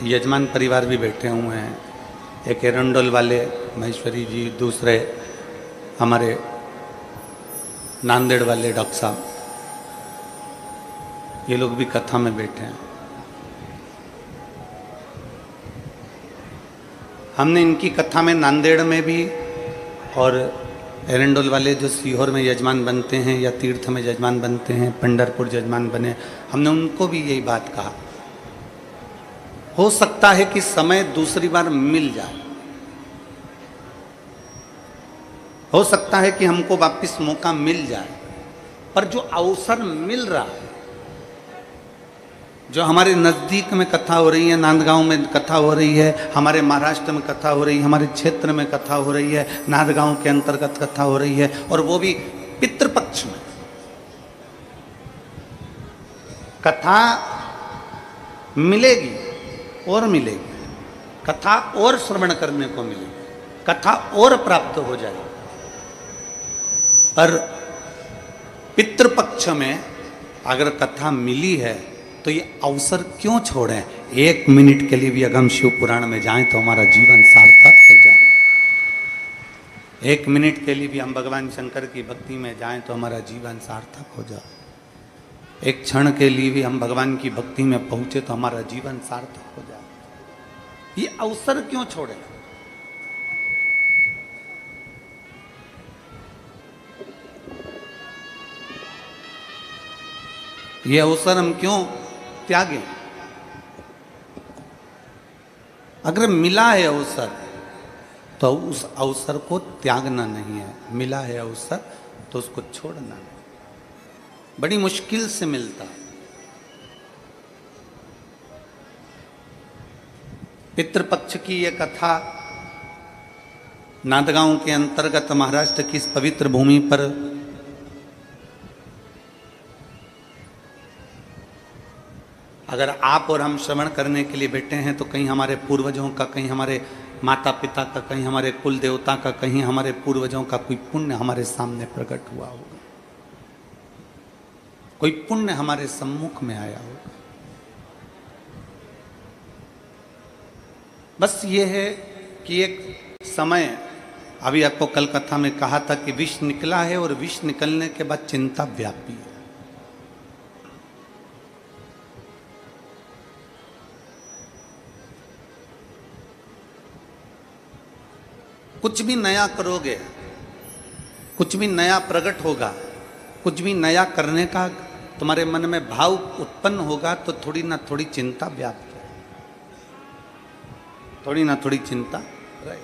यजमान परिवार भी बैठे हुए हैं, एक एरंडोल वाले महेश्वरी जी, दूसरे हमारे नांदेड़ वाले डॉक्टर साहब, ये लोग भी कथा में बैठे हैं। हमने इनकी कथा में नांदेड़ में भी और एरंडोल वाले जो सीहोर में यजमान बनते हैं या तीर्थ में यजमान बनते हैं, पंढरपुर यजमान बने, हमने उनको भी यही बात कहा, हो सकता है कि समय दूसरी बार मिल जाए, हो सकता है कि हमको वापस मौका मिल जाए, पर जो अवसर मिल रहा है, जो हमारे नज़दीक में कथा हो रही है, नांदगांव में कथा हो रही है, हमारे महाराष्ट्र में कथा हो रही है, हमारे क्षेत्र में कथा हो रही है, नांदगांव के अंतर्गत कथा हो रही है, और वो भी पितृपक्ष में कथा मिलेगी और मिलेगी, कथा और श्रवण करने को मिलेगी, कथा और प्राप्त हो जाएगी। पर पितृपक्ष में अगर कथा मिली है तो ये अवसर क्यों छोड़ें? 1 मिनट के लिए भी अगर हम शिव पुराण में जाएं तो हमारा जीवन सार्थक हो जाए। 1 मिनट के लिए भी हम भगवान शंकर की भक्ति में जाएं तो हमारा जीवन सार्थक हो जाए। एक क्षण के लिए भी हम भगवान की भक्ति में पहुंचे तो हमारा जीवन सार्थक हो जाए। ये अवसर क्यों छोड़ें? ये अवसर हम क्यों त्यागें? अगर मिला है अवसर तो उस अवसर को त्यागना नहीं है, मिला है अवसर तो उसको छोड़ना नहीं। बड़ी मुश्किल से मिलता। पितृपक्ष की ये कथा नांदगांव के अंतर्गत महाराष्ट्र की इस पवित्र भूमि पर अगर आप और हम श्रवण करने के लिए बैठे हैं तो कहीं हमारे पूर्वजों का, कहीं हमारे माता पिता का, कहीं हमारे कुल देवता का, कहीं हमारे पूर्वजों का कोई पुण्य हमारे सामने प्रकट हुआ होगा, कोई पुण्य हमारे सम्मुख में आया होगा। बस ये है कि एक समय, अभी आपको कल कथा में कहा था कि विष निकला है और विष निकलने के बाद चिंता व्यापी है। कुछ भी नया करोगे, कुछ भी नया प्रकट होगा, कुछ भी नया करने का तुम्हारे मन में भाव उत्पन्न होगा तो थोड़ी ना थोड़ी चिंता व्याप्त है, थोड़ी ना थोड़ी चिंता रहे।